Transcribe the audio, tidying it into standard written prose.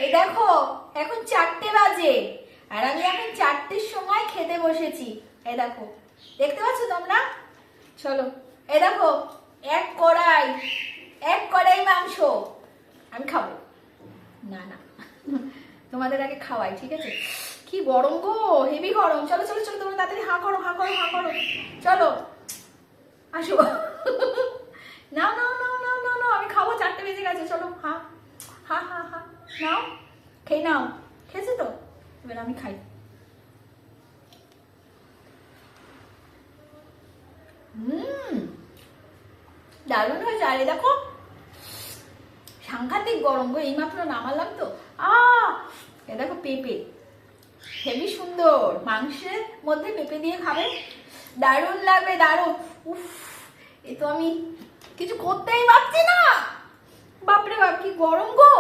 এই দেখো, এখন 4টে বাজে আর আমি এখন 4টের সময় খেতে বসেছি। এই দেখো, দেখতে পাচ্ছ তোমরা? চলো, এই দেখো, এক কড়াই মাংস আমি খাবো। না না, তোমাদের আগে খাওয়াই, ঠিক আছে? কি গরম গো, হেভি গরম। চলো চলো চলো, তোমরা তাড়াতাড়ি হাঁ করো, হাঁ করো, হাঁ করো। চলো আসো। নাও নাও নাও নাও নাও নাও, আমি খাবো, 4টে বেজে গেছে। চলো, হা হা হা হা, নাও, খেয়ে নাও। খেয়েছে তো? এবার আমি খাই। দারুণ হয়েছে। আরে দেখো, সাংঘাতিক গরম গো, এইমাত্র নামালাম তো। এ দেখো পেঁপে, হেবি সুন্দর। মাংসের মধ্যে পেঁপে দিয়ে খাবে, দারুণ লাগবে, দারুণ। উফ, এ তো আমি কিছু করতেই পারছি না। বাপরে বাপ, কি গরম গো।